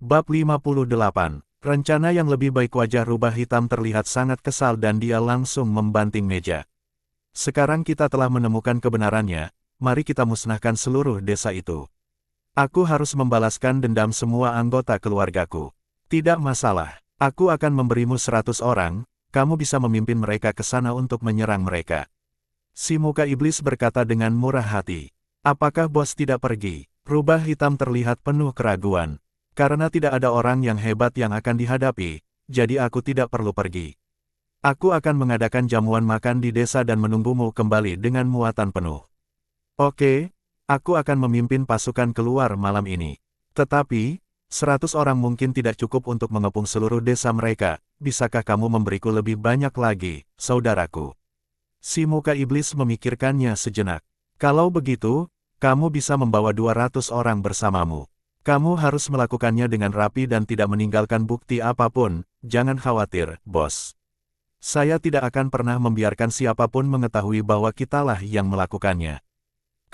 Bab 58. Rencana yang lebih baik. Wajah rubah hitam terlihat sangat kesal dan dia langsung membanting meja. Sekarang kita telah menemukan kebenarannya, mari kita musnahkan seluruh desa itu. Aku harus membalaskan dendam semua anggota keluargaku. Tidak masalah, aku akan memberimu 100 orang, kamu bisa memimpin mereka ke sana untuk menyerang mereka. Si muka iblis berkata dengan murah hati. Apakah bos tidak pergi? Rubah hitam terlihat penuh keraguan. Karena tidak ada orang yang hebat yang akan dihadapi, jadi aku tidak perlu pergi. Aku akan mengadakan jamuan makan di desa dan menunggumu kembali dengan muatan penuh. Oke, aku akan memimpin pasukan keluar malam ini. Tetapi, 100 orang mungkin tidak cukup untuk mengepung seluruh desa mereka, bisakah kamu memberiku lebih banyak lagi, saudaraku? Si muka iblis memikirkannya sejenak. Kalau begitu, kamu bisa membawa 200 orang bersamamu. Kamu harus melakukannya dengan rapi dan tidak meninggalkan bukti apapun, jangan khawatir, bos. Saya tidak akan pernah membiarkan siapapun mengetahui bahwa kitalah yang melakukannya.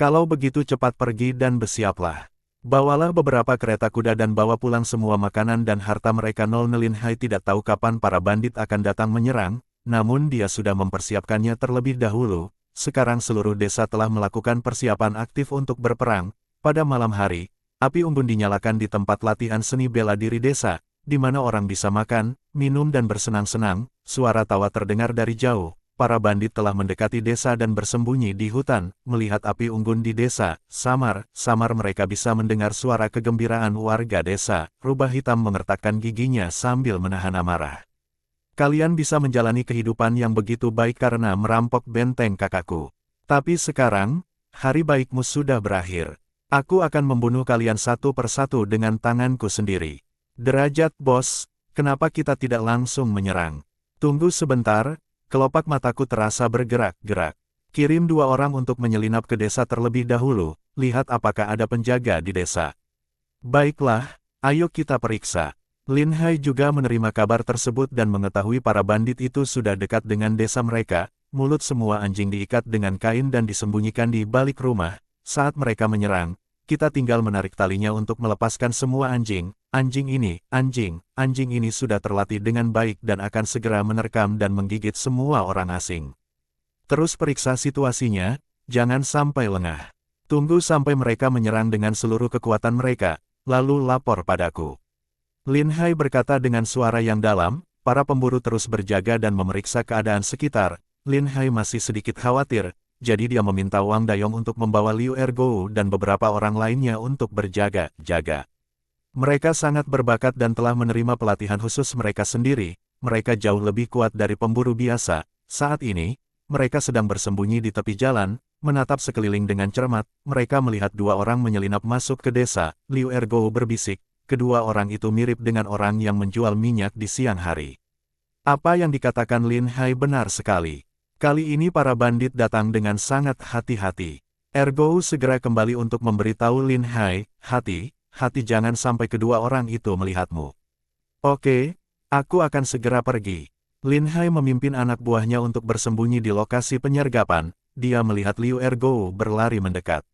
Kalau begitu cepat pergi dan bersiaplah. Bawalah beberapa kereta kuda dan bawa pulang semua makanan dan harta mereka. Lin Hai tidak tahu kapan para bandit akan datang menyerang, namun dia sudah mempersiapkannya terlebih dahulu. Sekarang seluruh desa telah melakukan persiapan aktif untuk berperang. Pada malam hari, api unggun dinyalakan di tempat latihan seni bela diri desa, di mana orang bisa makan, minum dan bersenang-senang. Suara tawa terdengar dari jauh. Para bandit telah mendekati desa dan bersembunyi di hutan. Melihat api unggun di desa, samar mereka bisa mendengar suara kegembiraan warga desa. Rubah hitam mengertakkan giginya sambil menahan amarah. Kalian bisa menjalani kehidupan yang begitu baik karena merampok benteng kakakku. Tapi sekarang, hari baikmu sudah berakhir. Aku akan membunuh kalian satu persatu dengan tanganku sendiri. Derajat bos, kenapa kita tidak langsung menyerang? Tunggu sebentar, kelopak mataku terasa bergerak-gerak. Kirim 2 orang untuk menyelinap ke desa terlebih dahulu, lihat apakah ada penjaga di desa. Baiklah, ayo kita periksa. Lin Hai juga menerima kabar tersebut dan mengetahui para bandit itu sudah dekat dengan desa mereka. Mulut semua anjing diikat dengan kain dan disembunyikan di balik rumah. Saat mereka menyerang, kita tinggal menarik talinya untuk melepaskan semua anjing. Anjing ini sudah terlatih dengan baik dan akan segera menerkam dan menggigit semua orang asing. Terus periksa situasinya, jangan sampai lengah. Tunggu sampai mereka menyerang dengan seluruh kekuatan mereka, lalu lapor padaku. Lin Hai berkata dengan suara yang dalam. Para pemburu terus berjaga dan memeriksa keadaan sekitar. Lin Hai masih sedikit khawatir. Jadi dia meminta Wang Dayong untuk membawa Liu Ergou dan beberapa orang lainnya untuk berjaga-jaga. Mereka sangat berbakat dan telah menerima pelatihan khusus mereka sendiri. Mereka jauh lebih kuat dari pemburu biasa. Saat ini, mereka sedang bersembunyi di tepi jalan, menatap sekeliling dengan cermat. Mereka melihat 2 orang menyelinap masuk ke desa. Liu Ergou berbisik, kedua orang itu mirip dengan orang yang menjual minyak di siang hari. Apa yang dikatakan Lin Hai benar sekali. Kali ini para bandit datang dengan sangat hati-hati. Ergou segera kembali untuk memberitahu Lin Hai, hati jangan sampai kedua orang itu melihatmu. Oke, aku akan segera pergi. Lin Hai memimpin anak buahnya untuk bersembunyi di lokasi penyergapan. Dia melihat Liu Ergou berlari mendekat.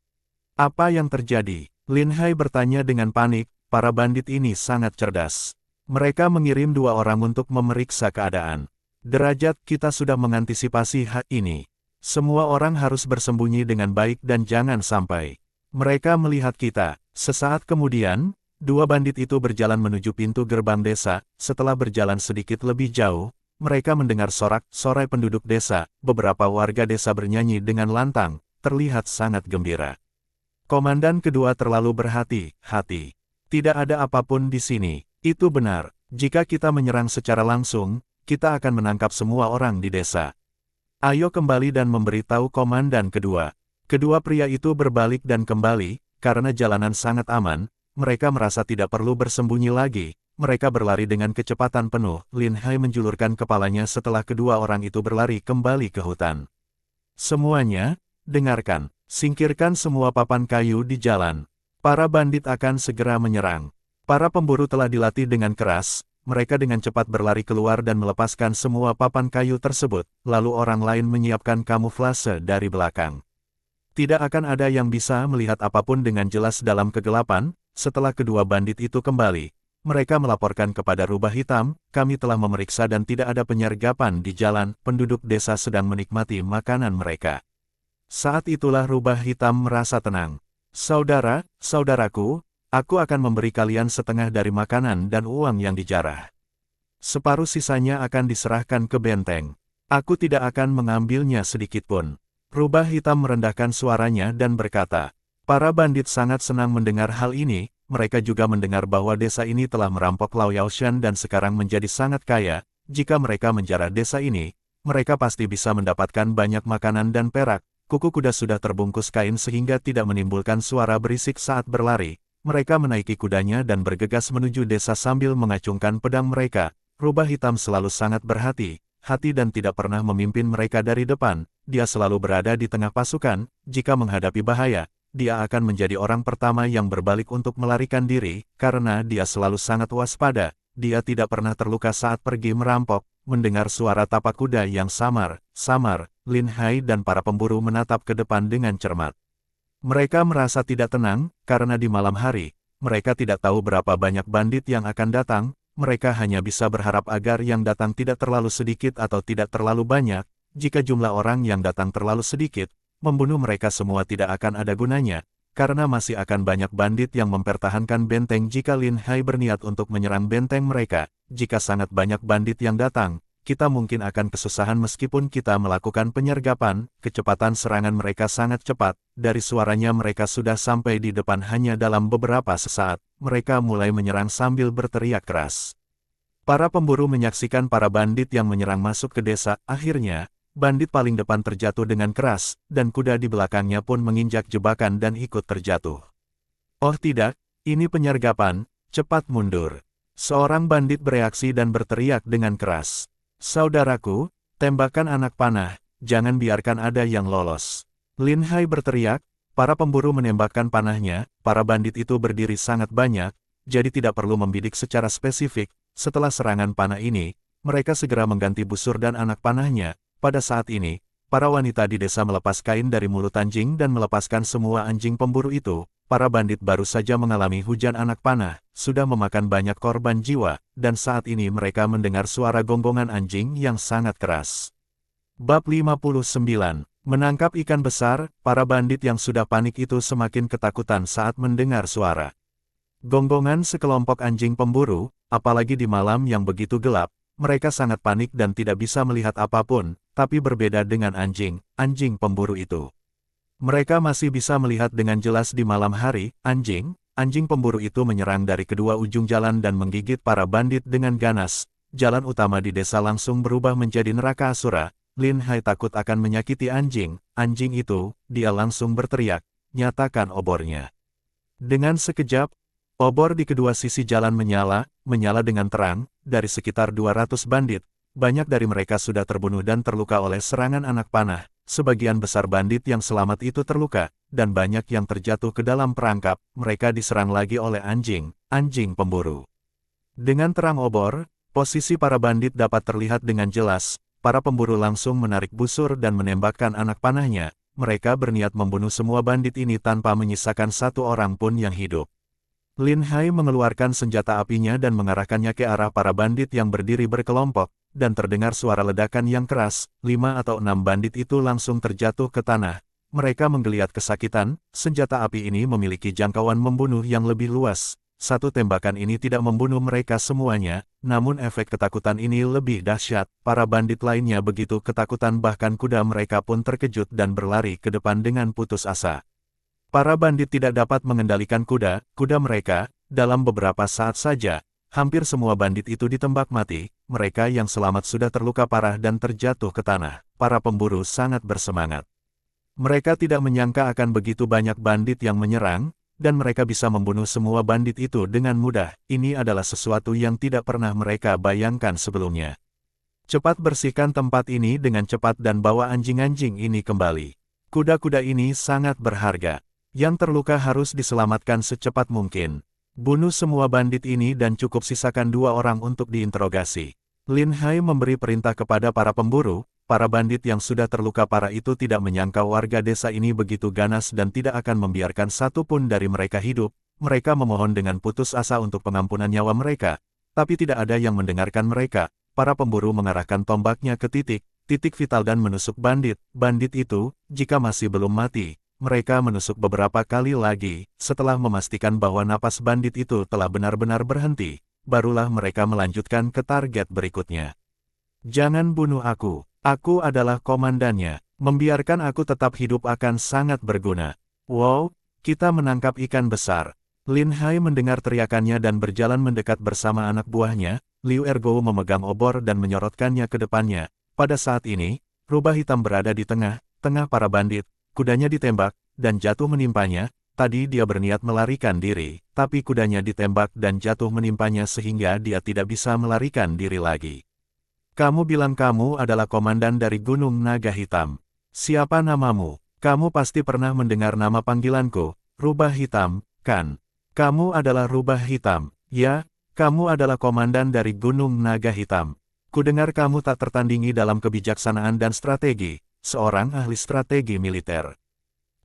Apa yang terjadi? Lin Hai bertanya dengan panik. Para bandit ini sangat cerdas. Mereka mengirim 2 orang untuk memeriksa keadaan. Derajat, kita sudah mengantisipasi hal ini. Semua orang harus bersembunyi dengan baik dan jangan sampai mereka melihat kita. Sesaat kemudian, 2 bandit itu berjalan menuju pintu gerbang desa. Setelah berjalan sedikit lebih jauh, mereka mendengar sorak-sorai penduduk desa. Beberapa warga desa bernyanyi dengan lantang, terlihat sangat gembira. Komandan kedua terlalu berhati-hati. Tidak ada apapun di sini. Itu benar. Jika kita menyerang secara langsung, kita akan menangkap semua orang di desa. Ayo kembali dan memberitahu komandan kedua. Kedua pria itu berbalik dan kembali, karena jalanan sangat aman, mereka merasa tidak perlu bersembunyi lagi. Mereka berlari dengan kecepatan penuh. Lin Hai menjulurkan kepalanya setelah kedua orang itu berlari kembali ke hutan. Semuanya, dengarkan, singkirkan semua papan kayu di jalan. Para bandit akan segera menyerang. Para pemburu telah dilatih dengan keras. Mereka dengan cepat berlari keluar dan melepaskan semua papan kayu tersebut, lalu orang lain menyiapkan kamuflase dari belakang. Tidak akan ada yang bisa melihat apapun dengan jelas dalam kegelapan. Setelah kedua bandit itu kembali, mereka melaporkan kepada Rubah Hitam, kami telah memeriksa dan tidak ada penyergapan di jalan, penduduk desa sedang menikmati makanan mereka. Saat itulah Rubah Hitam merasa tenang. Saudaraku, aku akan memberi kalian setengah dari makanan dan uang yang dijarah. Separuh sisanya akan diserahkan ke benteng. Aku tidak akan mengambilnya sedikitpun. Rubah Hitam merendahkan suaranya dan berkata, para bandit sangat senang mendengar hal ini. Mereka juga mendengar bahwa desa ini telah merampok Lao Yaoshan dan sekarang menjadi sangat kaya. Jika mereka menjarah desa ini, mereka pasti bisa mendapatkan banyak makanan dan perak. Kuku kuda sudah terbungkus kain sehingga tidak menimbulkan suara berisik saat berlari. Mereka menaiki kudanya dan bergegas menuju desa sambil mengacungkan pedang mereka. Rubah Hitam selalu sangat berhati-hati dan tidak pernah memimpin mereka dari depan. Dia selalu berada di tengah pasukan. Jika menghadapi bahaya, dia akan menjadi orang pertama yang berbalik untuk melarikan diri, karena dia selalu sangat waspada. Dia tidak pernah terluka saat pergi merampok. Mendengar suara tapak kuda yang samar, Lin Hai dan para pemburu menatap ke depan dengan cermat. Mereka merasa tidak tenang, karena di malam hari, mereka tidak tahu berapa banyak bandit yang akan datang. Mereka hanya bisa berharap agar yang datang tidak terlalu sedikit atau tidak terlalu banyak. Jika jumlah orang yang datang terlalu sedikit, membunuh mereka semua tidak akan ada gunanya, karena masih akan banyak bandit yang mempertahankan benteng jika Lin Hai berniat untuk menyerang benteng mereka. Jika sangat banyak bandit yang datang, kita mungkin akan kesusahan meskipun kita melakukan penyergapan. Kecepatan serangan mereka sangat cepat, dari suaranya mereka sudah sampai di depan hanya dalam beberapa sesaat. Mereka mulai menyerang sambil berteriak keras. Para pemburu menyaksikan para bandit yang menyerang masuk ke desa. Akhirnya, bandit paling depan terjatuh dengan keras, dan kuda di belakangnya pun menginjak jebakan dan ikut terjatuh. Oh tidak, ini penyergapan, cepat mundur. Seorang bandit bereaksi dan berteriak dengan keras. Saudaraku, tembakan anak panah, jangan biarkan ada yang lolos. Lin Hai berteriak, para pemburu menembakkan panahnya, para bandit itu berdiri sangat banyak, jadi tidak perlu membidik secara spesifik. Setelah serangan panah ini, mereka segera mengganti busur dan anak panahnya. Pada saat ini, para wanita di desa melepas kain dari mulut anjing dan melepaskan semua anjing pemburu itu. Para bandit baru saja mengalami hujan anak panah, sudah memakan banyak korban jiwa, dan saat ini mereka mendengar suara gonggongan anjing yang sangat keras. Bab 59. Menangkap ikan besar. Para bandit yang sudah panik itu semakin ketakutan saat mendengar suara gonggongan sekelompok anjing pemburu, apalagi di malam yang begitu gelap. Mereka sangat panik dan tidak bisa melihat apapun, tapi berbeda dengan anjing pemburu itu. Mereka masih bisa melihat dengan jelas di malam hari. Anjing pemburu itu menyerang dari kedua ujung jalan dan menggigit para bandit dengan ganas. Jalan utama di desa langsung berubah menjadi neraka asura. Lin Hai takut akan menyakiti anjing itu. Dia langsung berteriak, nyatakan obornya. Dengan sekejap, obor di kedua sisi jalan menyala dengan terang. Dari sekitar 200 bandit, banyak dari mereka sudah terbunuh dan terluka oleh serangan anak panah. Sebagian besar bandit yang selamat itu terluka, dan banyak yang terjatuh ke dalam perangkap. Mereka diserang lagi oleh anjing pemburu. Dengan terang obor, posisi para bandit dapat terlihat dengan jelas. Para pemburu langsung menarik busur dan menembakkan anak panahnya. Mereka berniat membunuh semua bandit ini tanpa menyisakan satu orang pun yang hidup. Lin Hai mengeluarkan senjata apinya dan mengarahkannya ke arah para bandit yang berdiri berkelompok, dan terdengar suara ledakan yang keras. 5 atau 6 bandit itu langsung terjatuh ke tanah. Mereka menggeliat kesakitan. Senjata api ini memiliki jangkauan membunuh yang lebih luas. Satu tembakan ini tidak membunuh mereka semuanya, namun efek ketakutan ini lebih dahsyat. Para bandit lainnya begitu ketakutan bahkan kuda mereka pun terkejut dan berlari ke depan dengan putus asa. Para bandit tidak dapat mengendalikan kuda mereka. Dalam beberapa saat saja, hampir semua bandit itu ditembak mati. Mereka yang selamat sudah terluka parah dan terjatuh ke tanah. Para pemburu sangat bersemangat. Mereka tidak menyangka akan begitu banyak bandit yang menyerang, dan mereka bisa membunuh semua bandit itu dengan mudah. Ini adalah sesuatu yang tidak pernah mereka bayangkan sebelumnya. Cepat bersihkan tempat ini dengan cepat dan bawa anjing-anjing ini kembali. Kuda-kuda ini sangat berharga. Yang terluka harus diselamatkan secepat mungkin. Bunuh semua bandit ini dan cukup sisakan 2 orang untuk diinterogasi. Lin Hai memberi perintah kepada para pemburu. Para bandit yang sudah terluka parah itu tidak menyangka warga desa ini begitu ganas dan tidak akan membiarkan satu pun dari mereka hidup. mereka memohon dengan putus asa untuk pengampunan nyawa mereka, tapi tidak ada yang mendengarkan mereka. Para pemburu mengarahkan tombaknya ke titik vital dan menusuk bandit. Bandit itu, jika masih belum mati, mereka menusuk beberapa kali lagi. Setelah memastikan bahwa napas bandit itu telah benar-benar berhenti, barulah mereka melanjutkan ke target berikutnya. Jangan bunuh aku adalah komandannya. Membiarkan aku tetap hidup akan sangat berguna. Wow, kita menangkap ikan besar. Lin Hai mendengar teriakannya dan berjalan mendekat bersama anak buahnya. Liu Ergo memegang obor dan menyorotkannya ke depannya. Pada saat ini, rubah hitam berada di tengah para bandit. Kudanya ditembak, dan jatuh menimpanya. Tadi dia berniat melarikan diri, tapi kudanya ditembak dan jatuh menimpanya sehingga dia tidak bisa melarikan diri lagi. Kamu bilang kamu adalah komandan dari Gunung Naga Hitam. Siapa namamu? Kamu pasti pernah mendengar nama panggilanku, Rubah Hitam, kan? Kamu adalah Rubah Hitam, ya? Kamu adalah komandan dari Gunung Naga Hitam. Kudengar kamu tak tertandingi dalam kebijaksanaan dan strategi, seorang ahli strategi militer.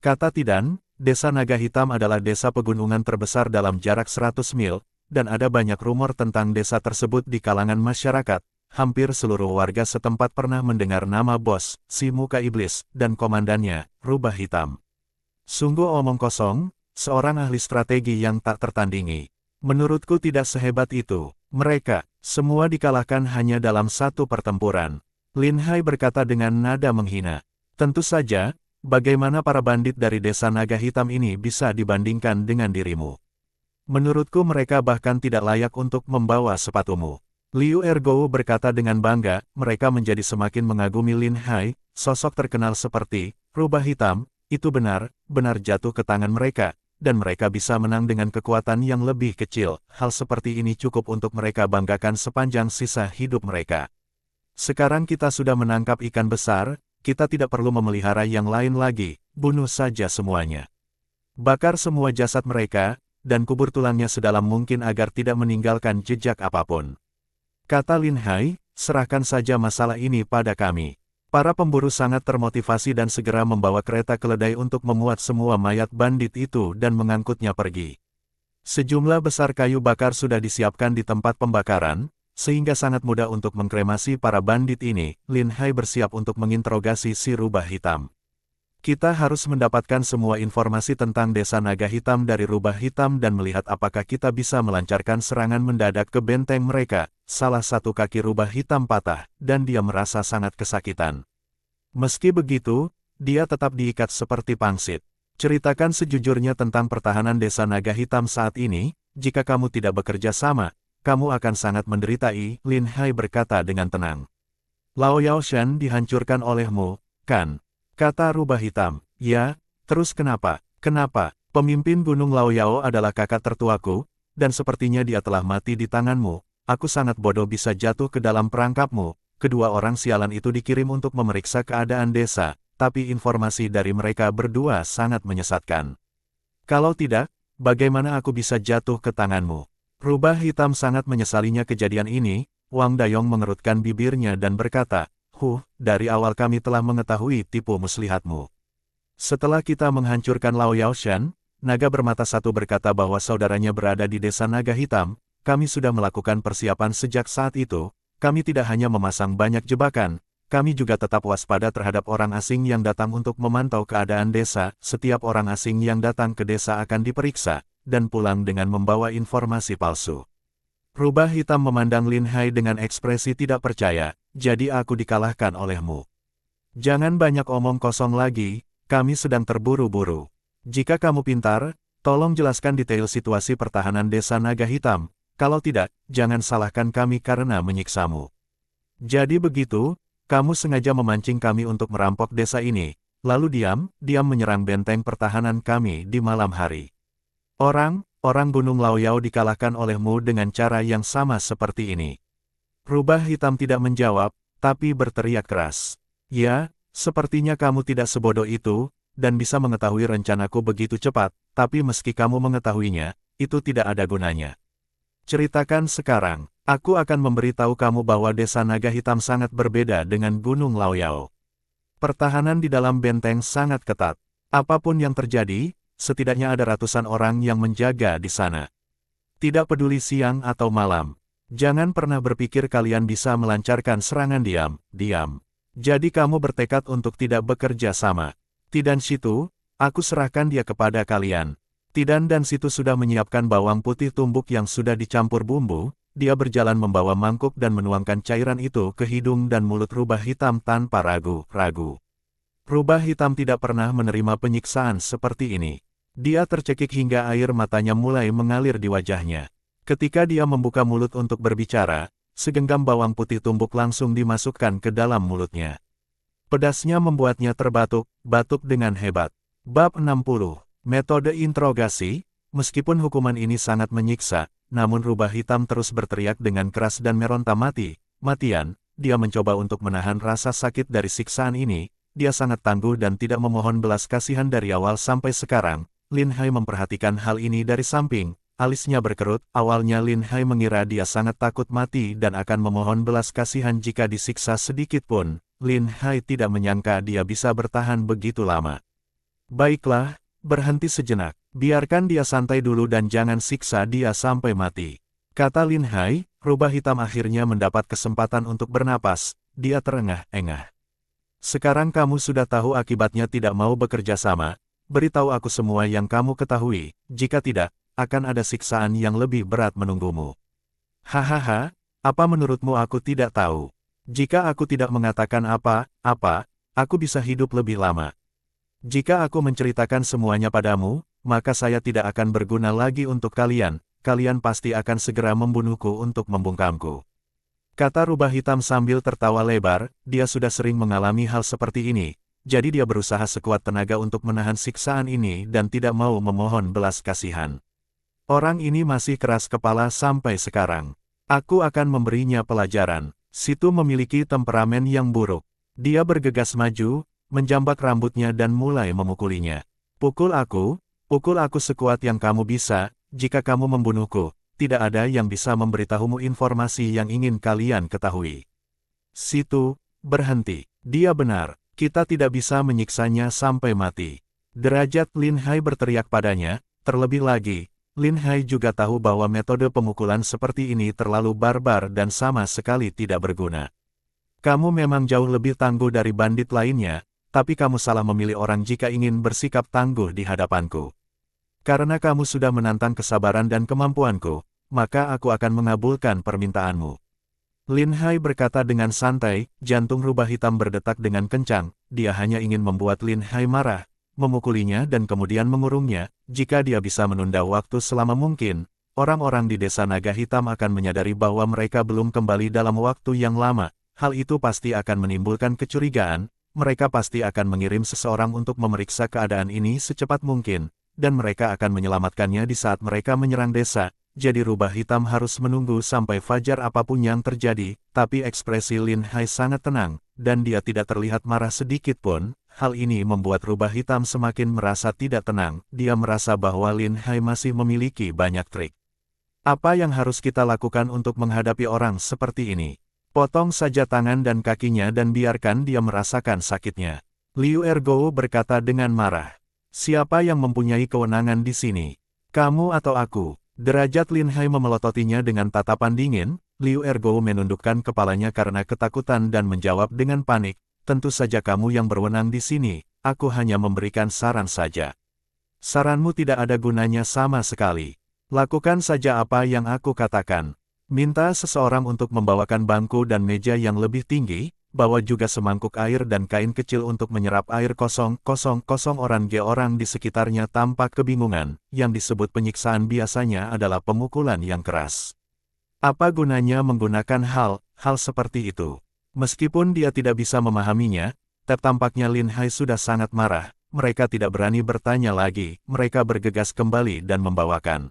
Kata Tidan, Desa Naga Hitam adalah desa pegunungan terbesar dalam jarak 100 mil, dan ada banyak rumor tentang desa tersebut di kalangan masyarakat. Hampir seluruh warga setempat pernah mendengar nama bos, si muka iblis, dan komandannya, Rubah Hitam. Sungguh omong kosong, seorang ahli strategi yang tak tertandingi. Menurutku tidak sehebat itu. Mereka, semua dikalahkan hanya dalam satu pertempuran. Lin Hai berkata dengan nada menghina. Tentu saja, bagaimana para bandit dari desa Naga Hitam ini bisa dibandingkan dengan dirimu? Menurutku mereka bahkan tidak layak untuk membawa sepatumu. Liu Ergo berkata dengan bangga, mereka menjadi semakin mengagumi Lin Hai, sosok terkenal seperti Rubah Hitam, itu benar-benar jatuh ke tangan mereka. Dan mereka bisa menang dengan kekuatan yang lebih kecil. Hal seperti ini cukup untuk mereka banggakan sepanjang sisa hidup mereka. Sekarang kita sudah menangkap ikan besar, kita tidak perlu memelihara yang lain lagi, bunuh saja semuanya. Bakar semua jasad mereka, dan kubur tulangnya sedalam mungkin agar tidak meninggalkan jejak apapun. Kata Lin Hai, serahkan saja masalah ini pada kami. Para pemburu sangat termotivasi dan segera membawa kereta keledai untuk memuat semua mayat bandit itu dan mengangkutnya pergi. Sejumlah besar kayu bakar sudah disiapkan di tempat pembakaran, sehingga sangat mudah untuk mengkremasi para bandit ini. Lin Hai bersiap untuk menginterogasi si Rubah Hitam. Kita harus mendapatkan semua informasi tentang Desa Naga Hitam dari Rubah Hitam dan melihat apakah kita bisa melancarkan serangan mendadak ke benteng mereka. Salah satu kaki Rubah Hitam patah, dan dia merasa sangat kesakitan. Meski begitu, dia tetap diikat seperti pangsit. Ceritakan sejujurnya tentang pertahanan Desa Naga Hitam saat ini, jika kamu tidak bekerja sama, kamu akan sangat menderita. Lin Hai berkata dengan tenang. Lao Yaoshan dihancurkan olehmu, kan? Kata Rubah Hitam. Ya, terus kenapa? Kenapa? Pemimpin Gunung Lao Yao adalah kakak tertuaku, dan sepertinya dia telah mati di tanganmu. Aku sangat bodoh bisa jatuh ke dalam perangkapmu. Kedua orang sialan itu dikirim untuk memeriksa keadaan desa, tapi informasi dari mereka berdua sangat menyesatkan. Kalau tidak, bagaimana aku bisa jatuh ke tanganmu? Rubah Hitam sangat menyesalinya kejadian ini. Wang Dayong mengerutkan bibirnya dan berkata, dari awal kami telah mengetahui tipu muslihatmu. Setelah kita menghancurkan Lao Yaoshan, naga bermata satu berkata bahwa saudaranya berada di Desa Naga Hitam. Kami sudah melakukan persiapan sejak saat itu. Kami tidak hanya memasang banyak jebakan, kami juga tetap waspada terhadap orang asing yang datang untuk memantau keadaan desa. Setiap orang asing yang datang ke desa akan diperiksa, dan pulang dengan membawa informasi palsu. Rubah Hitam memandang Lin Hai dengan ekspresi tidak percaya. Jadi aku dikalahkan olehmu. Jangan banyak omong kosong lagi, kami sedang terburu-buru. Jika kamu pintar, tolong jelaskan detail situasi pertahanan Desa Naga Hitam. Kalau tidak, jangan salahkan kami karena menyiksamu. Jadi begitu, kamu sengaja memancing kami untuk merampok desa ini, lalu diam menyerang benteng pertahanan kami di malam hari. Orang Gunung Lao Yao dikalahkan olehmu dengan cara yang sama seperti ini. Rubah Hitam tidak menjawab, tapi berteriak keras. Ya, sepertinya kamu tidak sebodoh itu, dan bisa mengetahui rencanaku begitu cepat, tapi meski kamu mengetahuinya, itu tidak ada gunanya. Ceritakan sekarang, aku akan memberitahu kamu bahwa Desa Naga Hitam sangat berbeda dengan Gunung Lao Yao. Pertahanan di dalam benteng sangat ketat. Apapun yang terjadi, setidaknya ada ratusan orang yang menjaga di sana. Tidak peduli siang atau malam. Jangan pernah berpikir kalian bisa melancarkan serangan diam. Jadi kamu bertekad untuk tidak bekerja sama. Tidan Situ, aku serahkan dia kepada kalian. Tidan dan Situ sudah menyiapkan bawang putih tumbuk yang sudah dicampur bumbu. Dia berjalan membawa mangkuk dan menuangkan cairan itu ke hidung dan mulut rubah hitam tanpa ragu-ragu. Rubah hitam tidak pernah menerima penyiksaan seperti ini. Dia tercekik hingga air matanya mulai mengalir di wajahnya. Ketika dia membuka mulut untuk berbicara, segenggam bawang putih tumbuk langsung dimasukkan ke dalam mulutnya. Pedasnya membuatnya terbatuk-batuk dengan hebat. Bab 60. Metode interogasi. Meskipun hukuman ini sangat menyiksa, namun rubah hitam terus berteriak dengan keras dan meronta mati-matian. Dia mencoba untuk menahan rasa sakit dari siksaan ini. Dia sangat tangguh dan tidak memohon belas kasihan dari awal sampai sekarang. Lin Hai memperhatikan hal ini dari samping. Alisnya berkerut. Awalnya Lin Hai mengira dia sangat takut mati dan akan memohon belas kasihan jika disiksa sedikit pun. Lin Hai tidak menyangka dia bisa bertahan begitu lama. Baiklah, berhenti sejenak. Biarkan dia santai dulu dan jangan siksa dia sampai mati. Kata Lin Hai. Rubah hitam akhirnya mendapat kesempatan untuk bernapas. Dia terengah-engah. Sekarang kamu sudah tahu akibatnya tidak mau bekerja sama. Beritahu aku semua yang kamu ketahui. Jika tidak, akan ada siksaan yang lebih berat menunggumu. Hahaha, apa menurutmu aku tidak tahu? Jika aku tidak mengatakan apa-apa, aku bisa hidup lebih lama. Jika aku menceritakan semuanya padamu, maka saya tidak akan berguna lagi untuk kalian. Kalian pasti akan segera membunuhku untuk membungkamku. Kata rubah hitam sambil tertawa lebar. Dia sudah sering mengalami hal seperti ini, jadi dia berusaha sekuat tenaga untuk menahan siksaan ini dan tidak mau memohon belas kasihan. Orang ini masih keras kepala sampai sekarang. Aku akan memberinya pelajaran. Situ memiliki temperamen yang buruk. Dia bergegas maju, menjambak rambutnya dan mulai memukulinya. Pukul aku sekuat yang kamu bisa. Jika kamu membunuhku, tidak ada yang bisa memberitahumu informasi yang ingin kalian ketahui. Situ, berhenti. Dia benar, kita tidak bisa menyiksanya sampai mati. Derajat Lin Hai berteriak padanya. Terlebih lagi, Lin Hai juga tahu bahwa metode pemukulan seperti ini terlalu barbar dan sama sekali tidak berguna. Kamu memang jauh lebih tangguh dari bandit lainnya, tapi kamu salah memilih orang jika ingin bersikap tangguh di hadapanku. Karena kamu sudah menantang kesabaran dan kemampuanku, maka aku akan mengabulkan permintaanmu. Lin Hai berkata dengan santai. Jantung rubah hitam berdetak dengan kencang. Dia hanya ingin membuat Lin Hai marah, memukulinya dan kemudian mengurungnya. Jika dia bisa menunda waktu selama mungkin, orang-orang di desa naga hitam akan menyadari bahwa mereka belum kembali dalam waktu yang lama. Hal itu pasti akan menimbulkan kecurigaan. Mereka pasti akan mengirim seseorang untuk memeriksa keadaan ini secepat mungkin, dan mereka akan menyelamatkannya di saat mereka menyerang desa. Jadi rubah hitam harus menunggu sampai fajar apapun yang terjadi. Tapi ekspresi Lin Hai sangat tenang, dan dia tidak terlihat marah sedikit pun. Hal ini membuat rubah hitam semakin merasa tidak tenang. Dia merasa bahwa Lin Hai masih memiliki banyak trik. Apa yang harus kita lakukan untuk menghadapi orang seperti ini? Potong saja tangan dan kakinya dan biarkan dia merasakan sakitnya. Liu Ergo berkata dengan marah. Siapa yang mempunyai kewenangan di sini? Kamu atau aku? Derajat Lin Hai memelototinya dengan tatapan dingin. Liu Ergo menundukkan kepalanya karena ketakutan dan menjawab dengan panik. Tentu saja kamu yang berwenang di sini. Aku hanya memberikan saran saja. Saranmu tidak ada gunanya sama sekali. Lakukan saja apa yang aku katakan. Minta seseorang untuk membawakan bangku dan meja yang lebih tinggi. Bawa juga semangkuk air dan kain kecil untuk menyerap air kosong. Orang di sekitarnya tampak kebingungan. Yang disebut penyiksaan biasanya adalah pemukulan yang keras. Apa gunanya menggunakan hal seperti itu? Meskipun dia tidak bisa memahaminya, tampaknya Lin Hai sudah sangat marah. Mereka tidak berani bertanya lagi. Mereka bergegas kembali dan membawakan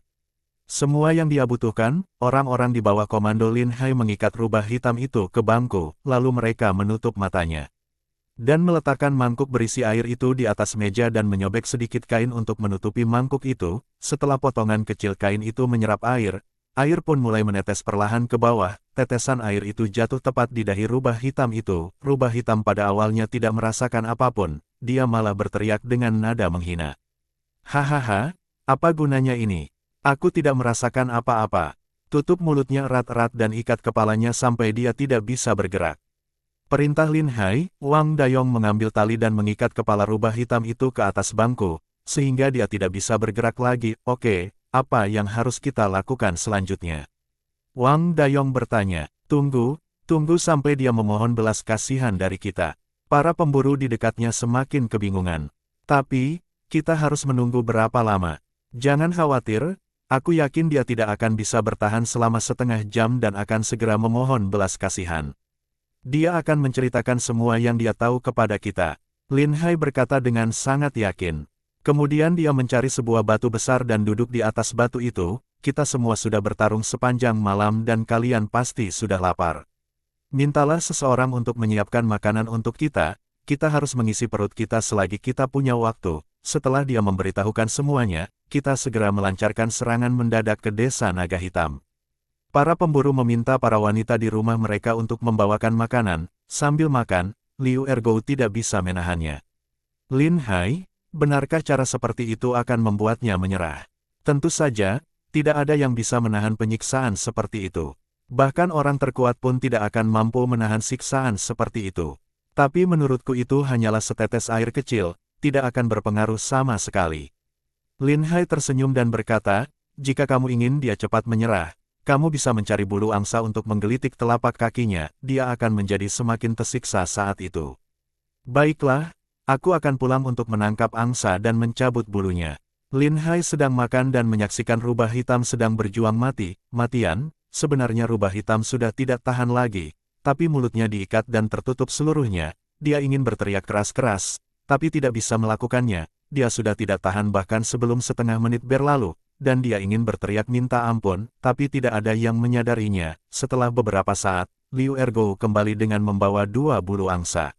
semua yang dia butuhkan. Orang-orang di bawah komando Lin Hai mengikat rubah hitam itu ke bangku, lalu mereka menutup matanya. Dan meletakkan mangkuk berisi air itu di atas meja dan menyobek sedikit kain untuk menutupi mangkuk itu. Setelah potongan kecil kain itu menyerap air, air pun mulai menetes perlahan ke bawah. Tetesan air itu jatuh tepat di dahi rubah hitam itu. Rubah hitam pada awalnya tidak merasakan apapun, dia malah berteriak dengan nada menghina. Hahaha, apa gunanya ini? Aku tidak merasakan apa-apa. Tutup mulutnya erat-erat dan ikat kepalanya sampai dia tidak bisa bergerak. Perintah Lin Hai, Wang Dayong mengambil tali dan mengikat kepala rubah hitam itu ke atas bangku, sehingga dia tidak bisa bergerak lagi. Oke, apa yang harus kita lakukan selanjutnya? Wang Dayong bertanya. Tunggu sampai dia memohon belas kasihan dari kita. Para pemburu di dekatnya semakin kebingungan. Tapi, kita harus menunggu berapa lama? Jangan khawatir, aku yakin dia tidak akan bisa bertahan selama setengah jam dan akan segera memohon belas kasihan. Dia akan menceritakan semua yang dia tahu kepada kita. Lin Hai berkata dengan sangat yakin. Kemudian dia mencari sebuah batu besar dan duduk di atas batu itu. Kita semua sudah bertarung sepanjang malam dan kalian pasti sudah lapar. Mintalah seseorang untuk menyiapkan makanan untuk kita harus mengisi perut kita selagi kita punya waktu. Setelah dia memberitahukan semuanya, kita segera melancarkan serangan mendadak ke desa naga hitam. Para pemburu meminta para wanita di rumah mereka untuk membawakan makanan. Sambil makan, Liu Ergo tidak bisa menahannya. Lin Hai, benarkah cara seperti itu akan membuatnya menyerah? Tentu saja, tidak ada yang bisa menahan penyiksaan seperti itu. Bahkan orang terkuat pun tidak akan mampu menahan siksaan seperti itu. Tapi menurutku itu hanyalah setetes air kecil, tidak akan berpengaruh sama sekali. Lin Hai tersenyum dan berkata, jika kamu ingin dia cepat menyerah, kamu bisa mencari bulu angsa untuk menggelitik telapak kakinya, dia akan menjadi semakin tersiksa saat itu. Baiklah, aku akan pulang untuk menangkap angsa dan mencabut bulunya. Lin Hai sedang makan dan menyaksikan rubah hitam sedang berjuang mati-matian. Sebenarnya rubah hitam sudah tidak tahan lagi, tapi mulutnya diikat dan tertutup seluruhnya. Dia ingin berteriak keras-keras, tapi tidak bisa melakukannya. Dia sudah tidak tahan bahkan sebelum setengah menit berlalu, dan dia ingin berteriak minta ampun, tapi tidak ada yang menyadarinya. Setelah beberapa saat, Liu Ergo kembali dengan membawa 2 bulu angsa.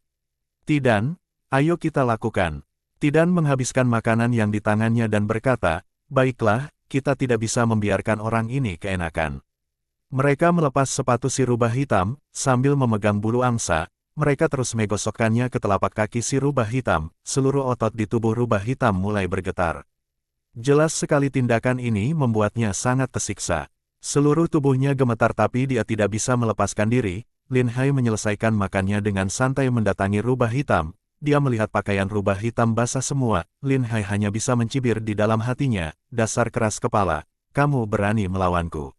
Tidan, ayo kita lakukan. Tidan menghabiskan makanan yang di tangannya dan berkata, baiklah, kita tidak bisa membiarkan orang ini keenakan. Mereka melepas sepatu si rubah hitam, sambil memegang bulu angsa, mereka terus menggosokkannya ke telapak kaki si rubah hitam, seluruh otot di tubuh rubah hitam mulai bergetar. Jelas sekali tindakan ini membuatnya sangat tersiksa. Seluruh tubuhnya gemetar tapi dia tidak bisa melepaskan diri. Lin Hai menyelesaikan makannya dengan santai mendatangi rubah hitam. Dia melihat pakaian rubah hitam basah semua. Lin Hai hanya bisa mencibir di dalam hatinya, dasar keras kepala, kamu berani melawanku.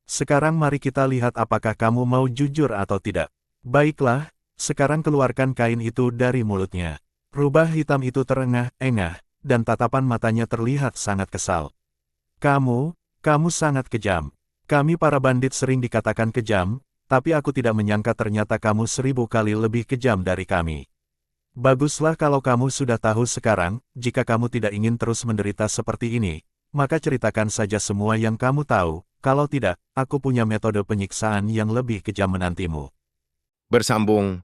Sekarang mari kita lihat apakah kamu mau jujur atau tidak. Baiklah, sekarang keluarkan kain itu dari mulutnya. Rubah hitam itu terengah-engah, dan tatapan matanya terlihat sangat kesal. Kamu sangat kejam. Kami para bandit sering dikatakan kejam, tapi aku tidak menyangka ternyata kamu 1000 kali lebih kejam dari kami. Baguslah kalau kamu sudah tahu sekarang, jika kamu tidak ingin terus menderita seperti ini, maka ceritakan saja semua yang kamu tahu. Kalau tidak, aku punya metode penyiksaan yang lebih kejam menantimu. Bersambung